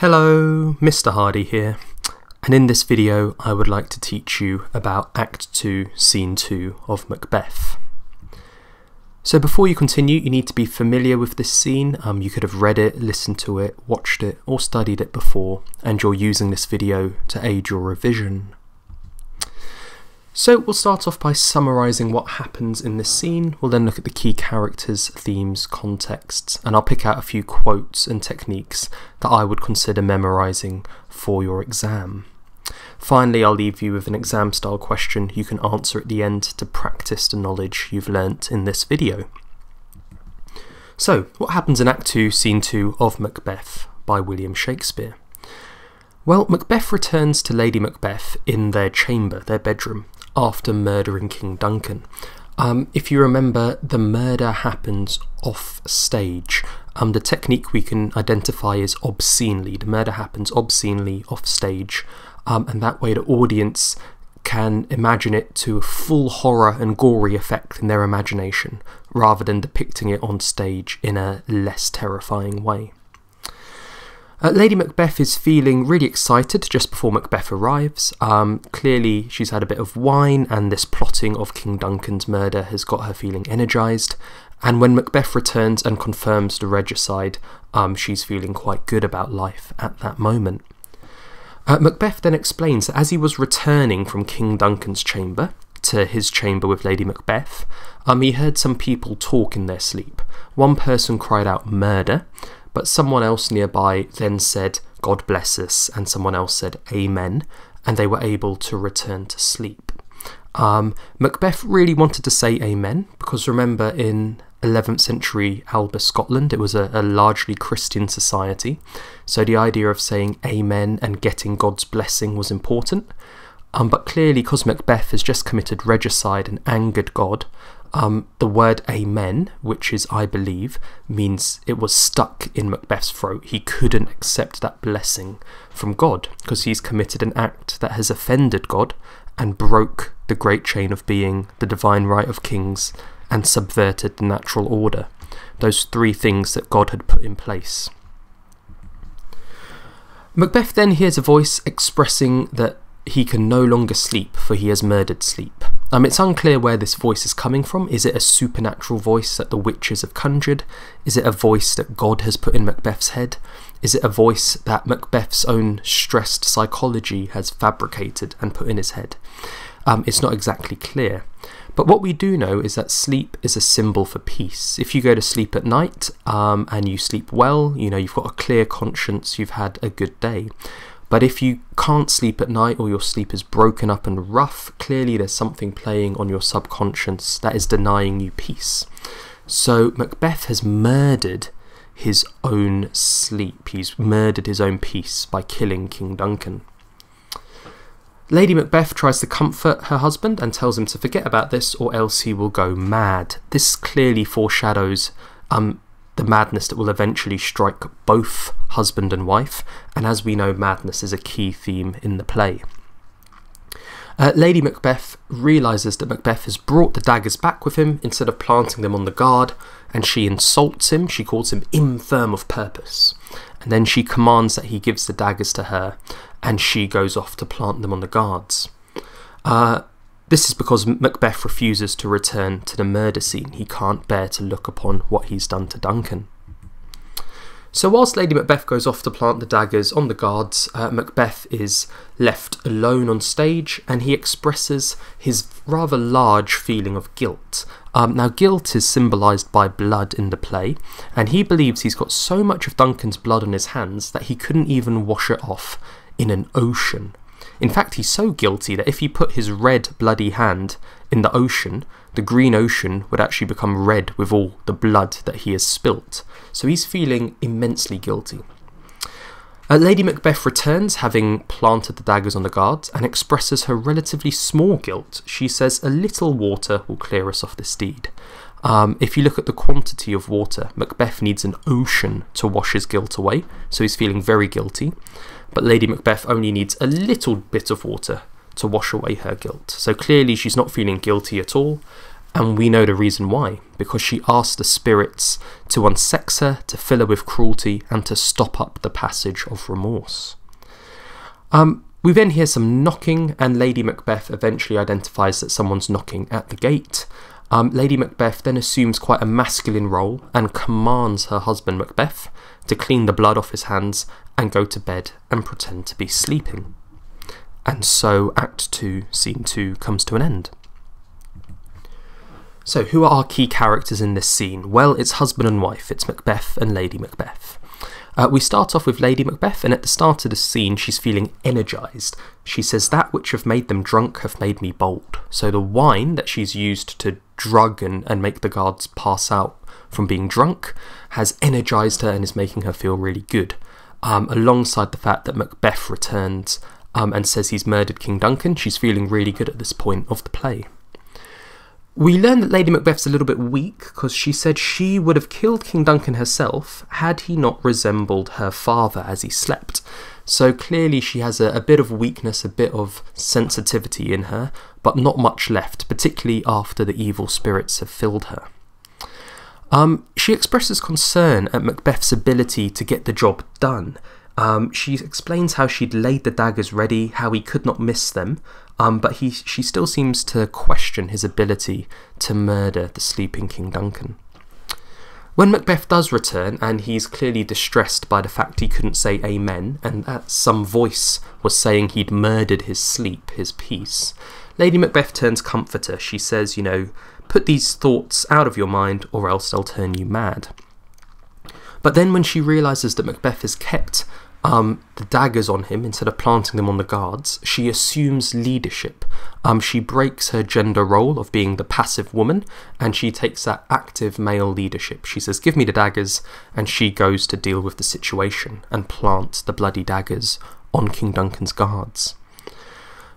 Hello, Mr. Hardy here, and in this video I would like to teach you about Act 2, Scene 2 of Macbeth. So before you continue, you need to be familiar with this scene. You could have read it, listened to it, watched it, or studied it before, and you're using this video to aid your revision. So we'll start off by summarising what happens in this scene. We'll then look at the key characters, themes, contexts, and I'll pick out a few quotes and techniques that I would consider memorising for your exam. Finally, I'll leave you with an exam-style question you can answer at the end to practice the knowledge you've learnt in this video. So, what happens in Act 2, Scene 2 of Macbeth by William Shakespeare? Well, Macbeth returns to Lady Macbeth in their chamber, their bedroom, after murdering King Duncan. If you remember, the murder happens off stage. The technique we can identify is obscenely. The murder happens obscenely off stage, and that way the audience can imagine it to a full horror and gory effect in their imagination, rather than depicting it on stage in a less terrifying way. Lady Macbeth is feeling really excited just before Macbeth arrives. Clearly she's had a bit of wine, and this plotting of King Duncan's murder has got her feeling energised, and when Macbeth returns and confirms the regicide, she's feeling quite good about life at that moment. Macbeth then explains that as he was returning from King Duncan's chamber to his chamber with Lady Macbeth, he heard some people talk in their sleep. One person cried out "murder," but someone else nearby then said "God bless us," and someone else said "Amen," and they were able to return to sleep. Macbeth really wanted to say "Amen," because remember, in 11th century Alba, Scotland, it was a largely Christian society, so the idea of saying "Amen" and getting God's blessing was important. But clearly, because Macbeth has just committed regicide and angered God, the word "Amen," which is "I believe," means it was stuck in Macbeth's throat. He couldn't accept that blessing from God because he's committed an act that has offended God and broke the great chain of being, the divine right of kings, and subverted the natural order. Those three things that God had put in place. Macbeth then hears a voice expressing that he can no longer sleep, for he has murdered sleep. It's unclear where this voice is coming from. Is it a supernatural voice that the witches have conjured? Is it a voice that God has put in Macbeth's head? Is it a voice that Macbeth's own stressed psychology has fabricated and put in his head? It's not exactly clear. But what we do know is that sleep is a symbol for peace. If you go to sleep at night and you sleep well, you've got a clear conscience, you've had a good day. But if you can't sleep at night, or your sleep is broken up and rough, clearly there's something playing on your subconscious that is denying you peace. So Macbeth has murdered his own sleep. He's murdered his own peace by killing King Duncan. Lady Macbeth tries to comfort her husband and tells him to forget about this or else he will go mad. This clearly foreshadows the madness that will eventually strike both husband and wife, and as we know, madness is a key theme in the play. Lady Macbeth realises that Macbeth has brought the daggers back with him instead of planting them on the guard, and she insults him. She calls him infirm of purpose, and then she commands that he gives the daggers to her, and she goes off to plant them on the guards. This is because Macbeth refuses to return to the murder scene. He can't bear to look upon what he's done to Duncan. So whilst Lady Macbeth goes off to plant the daggers on the guards, Macbeth is left alone on stage, and he expresses his rather large feeling of guilt. Now, guilt is symbolised by blood in the play, and he believes he's got so much of Duncan's blood on his hands that he couldn't even wash it off in an ocean. In fact, he's so guilty that if he put his red, bloody hand in the ocean, the green ocean would actually become red with all the blood that he has spilt. So he's feeling immensely guilty. Lady Macbeth returns, having planted the daggers on the guards, and expresses her relatively small guilt. She says, "A little water will clear us of this deed." If you look at the quantity of water, Macbeth needs an ocean to wash his guilt away, so he's feeling very guilty. But Lady Macbeth only needs a little bit of water to wash away her guilt. So clearly she's not feeling guilty at all, And we know the reason why, because she asked the spirits to unsex her, to fill her with cruelty, and to stop up the passage of remorse. We then hear some knocking, and Lady Macbeth eventually identifies that someone's knocking at the gate. Lady Macbeth then assumes quite a masculine role and commands her husband Macbeth to clean the blood off his hands and go to bed and pretend to be sleeping. And so Act 2, Scene 2 comes to an end. So who are our key characters in this scene? Well, it's husband and wife. It's Macbeth and Lady Macbeth. We start off with Lady Macbeth, and at the start of the scene she's feeling energised. She says, "That which have made them drunk have made me bold." So the wine that she's used to drug and make the guards pass out from being drunk has energised her and is making her feel really good. Alongside the fact that Macbeth returns and says he's murdered King Duncan, she's feeling really good at this point of the play. We learn that Lady Macbeth's a little bit weak because she said she would have killed King Duncan herself had he not resembled her father as he slept. So clearly she has a bit of weakness, a bit of sensitivity in her, but not much left, particularly after the evil spirits have filled her. She expresses concern at Macbeth's ability to get the job done. She explains how she'd laid the daggers ready, how he could not miss them, but she still seems to question his ability to murder the sleeping King Duncan. When Macbeth does return, and he's clearly distressed by the fact he couldn't say amen, and that some voice was saying he'd murdered his sleep, his peace, Lady Macbeth turns comforter. She says, you know, put these thoughts out of your mind or else they'll turn you mad. But then when she realises that Macbeth has kept the daggers on him instead of planting them on the guards, she assumes leadership. She breaks her gender role of being the passive woman and she takes that active male leadership. She says, "Give me the daggers," and she goes to deal with the situation and plant the bloody daggers on King Duncan's guards.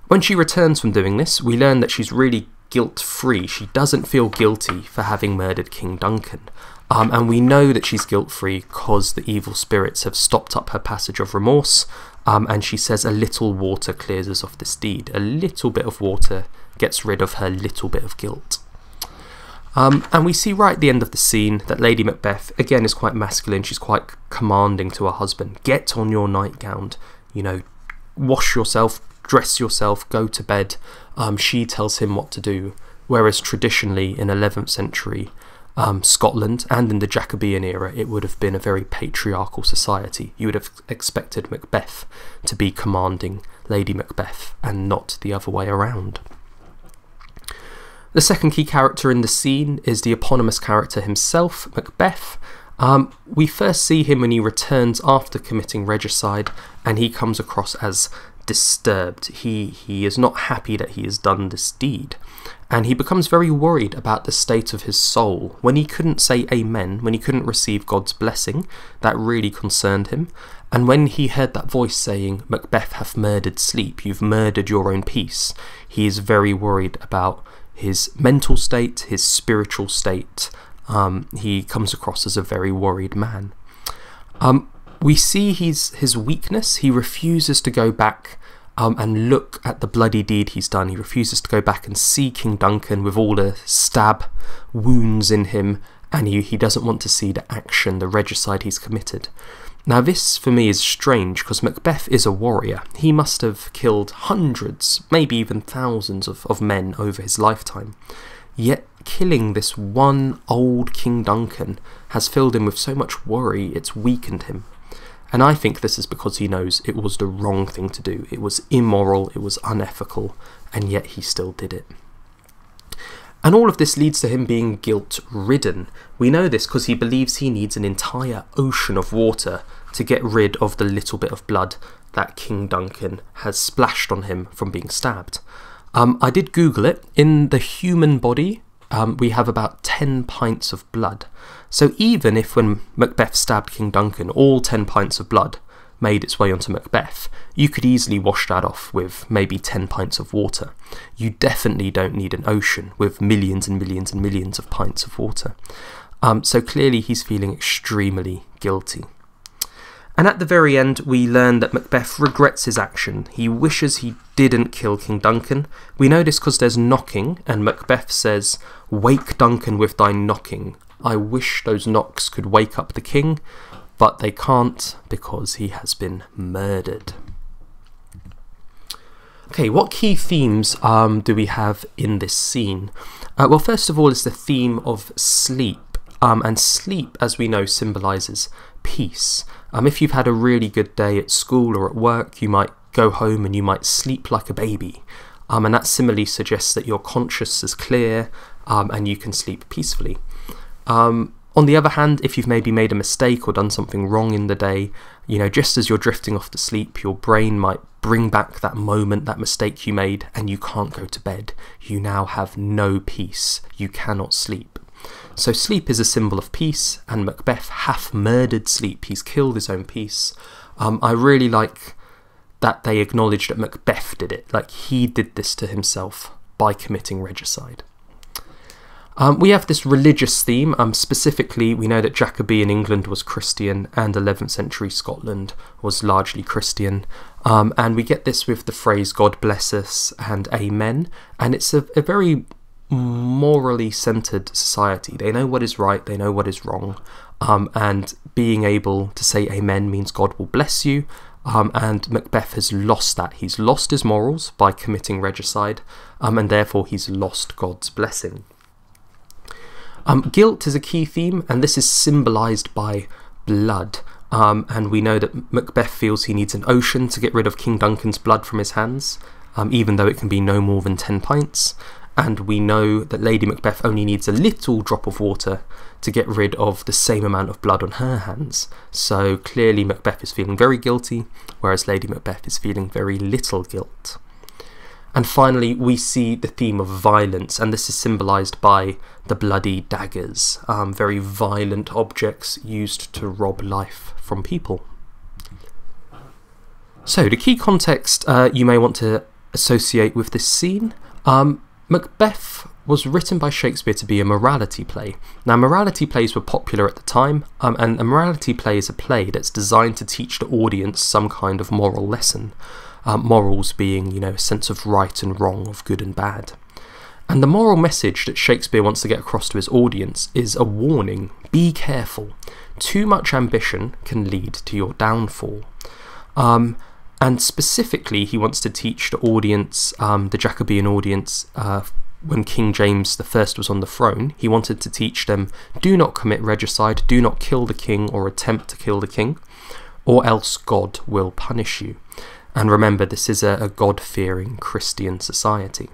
When she returns from doing this, we learn that she's really guilt-free. She doesn't feel guilty for having murdered King Duncan. And we know that she's guilt-free because the evil spirits have stopped up her passage of remorse, and she says a little water clears us of this deed. A little bit of water gets rid of her little bit of guilt. And we see right at the end of the scene that Lady Macbeth, again, is quite masculine. She's quite commanding to her husband. Get on your nightgown, you know, wash yourself, dress yourself, go to bed. She tells him what to do, whereas traditionally in 11th century Scotland and in the Jacobean era it would have been a very patriarchal society. You would have expected Macbeth to be commanding Lady Macbeth and not the other way around. The second key character in the scene is the eponymous character himself, Macbeth. We first see him when he returns after committing regicide, and he comes across as disturbed. He is not happy that he has done this deed, and he becomes very worried about the state of his soul. When he couldn't say amen, when he couldn't receive God's blessing, that really concerned him. And when he heard that voice saying, "Macbeth hath murdered sleep, you've murdered your own peace," he is very worried about his mental state, his spiritual state. He comes across as a very worried man. We see his weakness. He refuses to go back and look at the bloody deed he's done. He refuses to go back and see King Duncan with all the stab wounds in him, and he doesn't want to see the action, the regicide he's committed. Now this for me is strange because Macbeth is a warrior. He must have killed hundreds, maybe even thousands of men over his lifetime. Yet killing this one old King Duncan has filled him with so much worry, it's weakened him. And I think this is because he knows it was the wrong thing to do. It was immoral, it was unethical, and yet he still did it. And all of this leads to him being guilt-ridden. We know this because he believes he needs an entire ocean of water to get rid of the little bit of blood that King Duncan has splashed on him from being stabbed. I did Google it. In the human body, we have about 10 pints of blood. So even if when Macbeth stabbed King Duncan, all 10 pints of blood made its way onto Macbeth, you could easily wash that off with maybe 10 pints of water. You definitely don't need an ocean with millions and millions and millions of pints of water. So clearly he's feeling extremely guilty. And at the very end, we learn that Macbeth regrets his action. He wishes he didn't kill King Duncan. We know this because there's knocking, and Macbeth says, "Wake Duncan with thy knocking. I wish those knocks could wake up the king, but they can't because he has been murdered." Okay, what key themes do we have in this scene? Well, first of all is the theme of sleep. And sleep, as we know, symbolises peace. If you've had a really good day at school or at work, you might go home and you might sleep like a baby. And that similarly suggests that your conscience is clear and you can sleep peacefully. On the other hand, if you've maybe made a mistake or done something wrong in the day, just as you're drifting off to sleep, your brain might bring back that moment, that mistake you made, and you can't go to bed. You now have no peace. You cannot sleep. So sleep is a symbol of peace, and Macbeth hath murdered sleep. He's killed his own peace. I really like that they acknowledge that Macbeth did it, like he did this to himself by committing regicide. We have this religious theme. Specifically, we know that Jacobean England was Christian and 11th century Scotland was largely Christian. And we get this with the phrase "God bless us" and "Amen." And it's a very morally centered society. They know what is right, they know what is wrong, and being able to say amen means God will bless you, and Macbeth has lost that. He's lost his morals by committing regicide, and therefore he's lost God's blessing. Guilt is a key theme, and this is symbolised by blood, and we know that Macbeth feels he needs an ocean to get rid of King Duncan's blood from his hands, even though it can be no more than 10 pints. And we know that Lady Macbeth only needs a little drop of water to get rid of the same amount of blood on her hands. So clearly Macbeth is feeling very guilty, whereas Lady Macbeth is feeling very little guilt. And finally, we see the theme of violence, and this is symbolised by the bloody daggers, very violent objects used to rob life from people. So the key context you may want to associate with this scene. Macbeth was written by Shakespeare to be a morality play. Now, morality plays were popular at the time, and a morality play is a play that's designed to teach the audience some kind of moral lesson. Morals being, a sense of right and wrong, of good and bad. And the moral message that Shakespeare wants to get across to his audience is a warning: be careful. Too much ambition can lead to your downfall. And specifically, he wants to teach the audience, the Jacobean audience, when King James I was on the throne, he wanted to teach them, do not commit regicide, do not kill the king or attempt to kill the king, or else God will punish you. And remember, this is a God-fearing Christian society.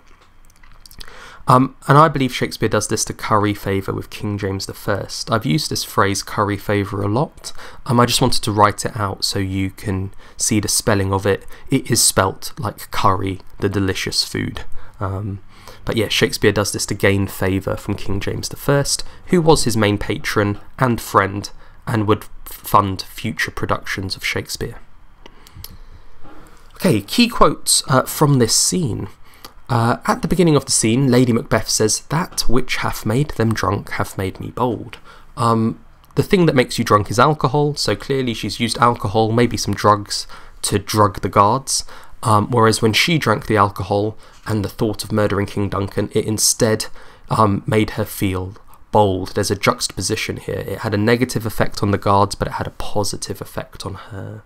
And I believe Shakespeare does this to curry favour with King James I. I've used this phrase curry favour a lot. I just wanted to write it out so you can see the spelling of it. It is spelt like curry, the delicious food. But yeah, Shakespeare does this to gain favour from King James I, who was his main patron and friend and would fund future productions of Shakespeare. Okay, key quotes from this scene. At the beginning of the scene, Lady Macbeth says, "That which hath made them drunk hath made me bold." The thing that makes you drunk is alcohol, so clearly she's used alcohol, maybe some drugs, to drug the guards, whereas when she drank the alcohol and the thought of murdering King Duncan, it instead made her feel bold. There's a juxtaposition here. It had a negative effect on the guards, but it had a positive effect on her.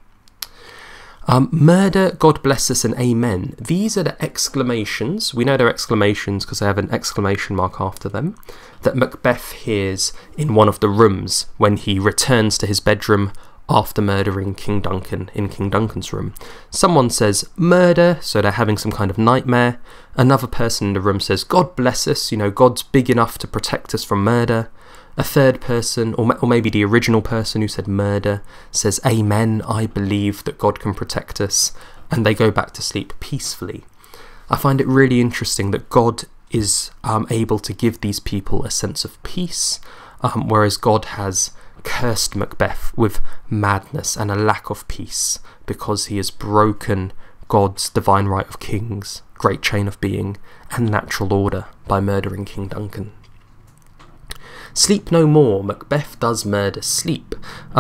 Murder, God bless us, and amen. These are the exclamations. We know they're exclamations because they have an exclamation mark after them, that Macbeth hears in one of the rooms when he returns to his bedroom after murdering King Duncan in King Duncan's room. Someone says murder, so they're having some kind of nightmare. Another person in the room says, God bless us, God's big enough to protect us from murder. A third person, or maybe the original person who said murder, says, amen, I believe that God can protect us, and they go back to sleep peacefully. I find it really interesting that God is able to give these people a sense of peace, whereas God has cursed Macbeth with madness and a lack of peace, because he has broken God's divine right of kings, great chain of being, and natural order by murdering King Duncan. Sleep no more, Macbeth does murder sleep.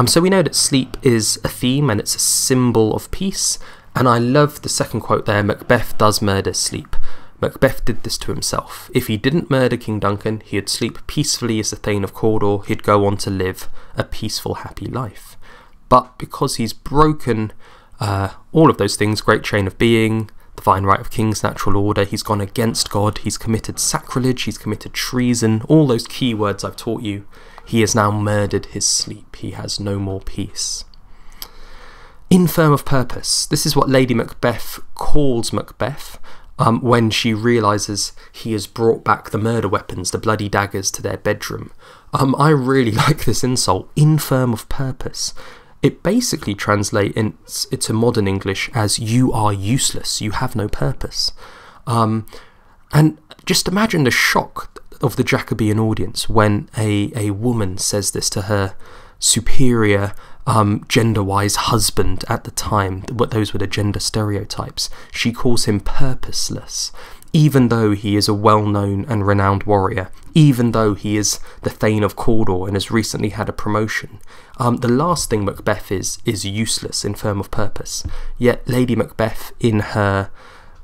So we know that sleep is a theme and it's a symbol of peace, and I love the second quote there, Macbeth does murder sleep. Macbeth did this to himself. If he didn't murder King Duncan, he'd sleep peacefully as the Thane of Cawdor, he'd go on to live a peaceful, happy life. But because he's broken all of those things, great chain of being, divine right of kings, natural order, he's gone against God, he's committed sacrilege, he's committed treason, all those key words I've taught you, he has now murdered his sleep, he has no more peace. Infirm of purpose, this is what Lady Macbeth calls Macbeth when she realises he has brought back the murder weapons, the bloody daggers, to their bedroom. I really like this insult, infirm of purpose. It basically translates into modern English as you are useless, you have no purpose. And just imagine the shock of the Jacobean audience when a woman says this to her superior gender-wise husband at the time. Those were the gender stereotypes. She calls him purposeless, even though he is a well-known and renowned warrior, even though he is the Thane of Cawdor and has recently had a promotion. The last thing Macbeth is useless, infirm of purpose. Yet Lady Macbeth, in her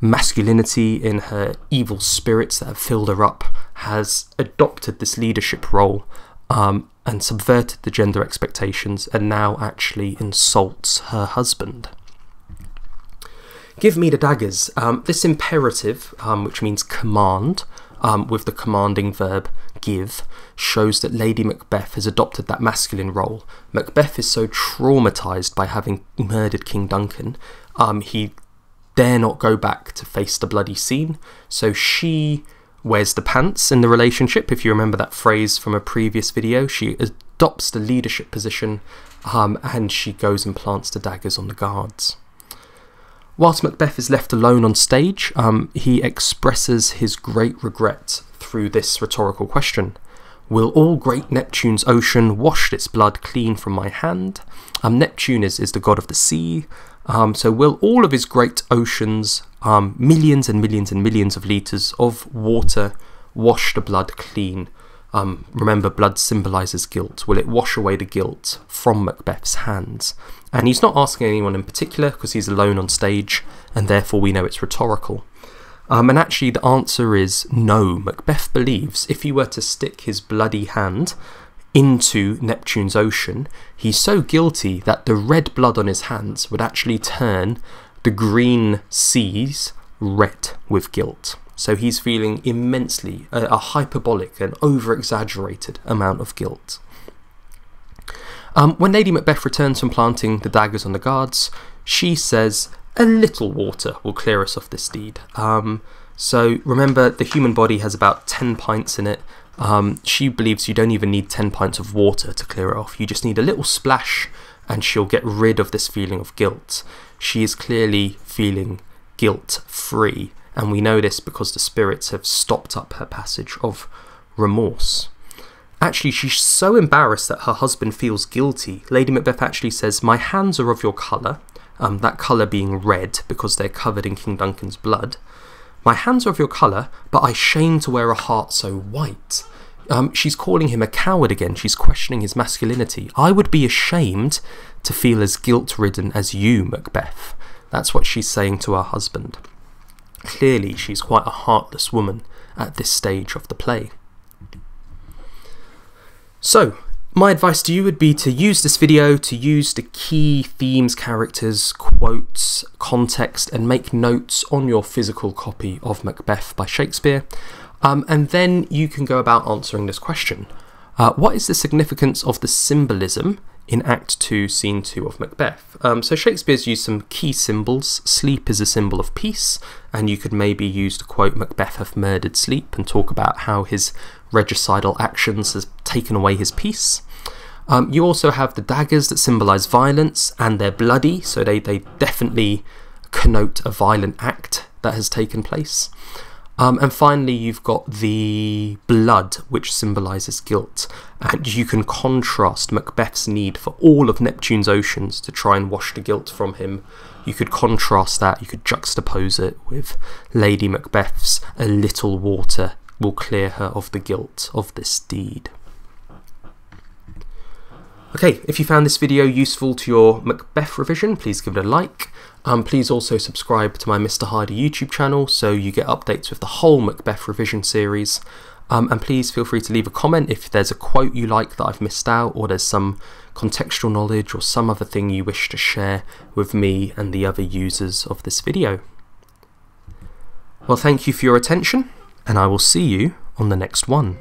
masculinity, in her evil spirits that have filled her up, has adopted this leadership role and subverted the gender expectations, and now actually insults her husband. Give me the daggers. This imperative, which means command, with the commanding verb give, shows that Lady Macbeth has adopted that masculine role. Macbeth is so traumatised by having murdered King Duncan, he dare not go back to face the bloody scene, so she wears the pants in the relationship. If you remember that phrase from a previous video, she adopts the leadership position, and she goes and plants the daggers on the guards. Whilst Macbeth is left alone on stage, he expresses his great regret through this rhetorical question. Will all great Neptune's ocean wash its blood clean from my hand? Neptune is the god of the sea, so will all of his great oceans, millions and millions and millions of litres of water, wash the blood clean? Remember, blood symbolises guilt. Will it wash away the guilt from Macbeth's hands? And he's not asking anyone in particular because he's alone on stage, and therefore we know it's rhetorical. And actually the answer is no. Macbeth believes if he were to stick his bloody hand into Neptune's ocean, he's so guilty that the red blood on his hands would actually turn the green seas red with guilt. So he's feeling immensely a hyperbolic and over-exaggerated amount of guilt. When Lady Macbeth returns from planting the daggers on the guards, she says, a little water will clear us of this deed. So remember, the human body has about 10 pints in it. She believes you don't even need 10 pints of water to clear it off. You just need a little splash and she'll get rid of this feeling of guilt. She is clearly feeling guilt-free, and we know this because the spirits have stopped up her passage of remorse. Actually, she's so embarrassed that her husband feels guilty. Lady Macbeth actually says, my hands are of your colour, that colour being red because they're covered in King Duncan's blood. My hands are of your colour, but I shame to wear a heart so white. She's calling him a coward again. She's questioning his masculinity. I would be ashamed to feel as guilt-ridden as you, Macbeth. That's what she's saying to her husband. Clearly, she's quite a heartless woman at this stage of the play. So, my advice to you would be to use this video to use the key themes, characters, quotes, context, and make notes on your physical copy of Macbeth by Shakespeare. And then you can go about answering this question. What is the significance of the symbolism in Act 2, Scene 2 of Macbeth? So Shakespeare's used some key symbols. Sleep is a symbol of peace, and you could maybe use the quote, Macbeth hath murdered sleep, and talk about how his regicidal actions has taken away his peace. You also have the daggers that symbolise violence, and they're bloody, so they definitely connote a violent act that has taken place. And finally, you've got the blood, which symbolises guilt, and you can contrast Macbeth's need for all of Neptune's oceans to try and wash the guilt from him. You could contrast that, you could juxtapose it with Lady Macbeth's a little water will clear her of the guilt of this deed. Okay, if you found this video useful to your Macbeth revision, please give it a like. Please also subscribe to my Mr. Hardy YouTube channel so you get updates with the whole Macbeth revision series. And please feel free to leave a comment if there's a quote you like that I've missed out, or there's some contextual knowledge or some other thing you wish to share with me and the other users of this video. Well, thank you for your attention, and I will see you on the next one.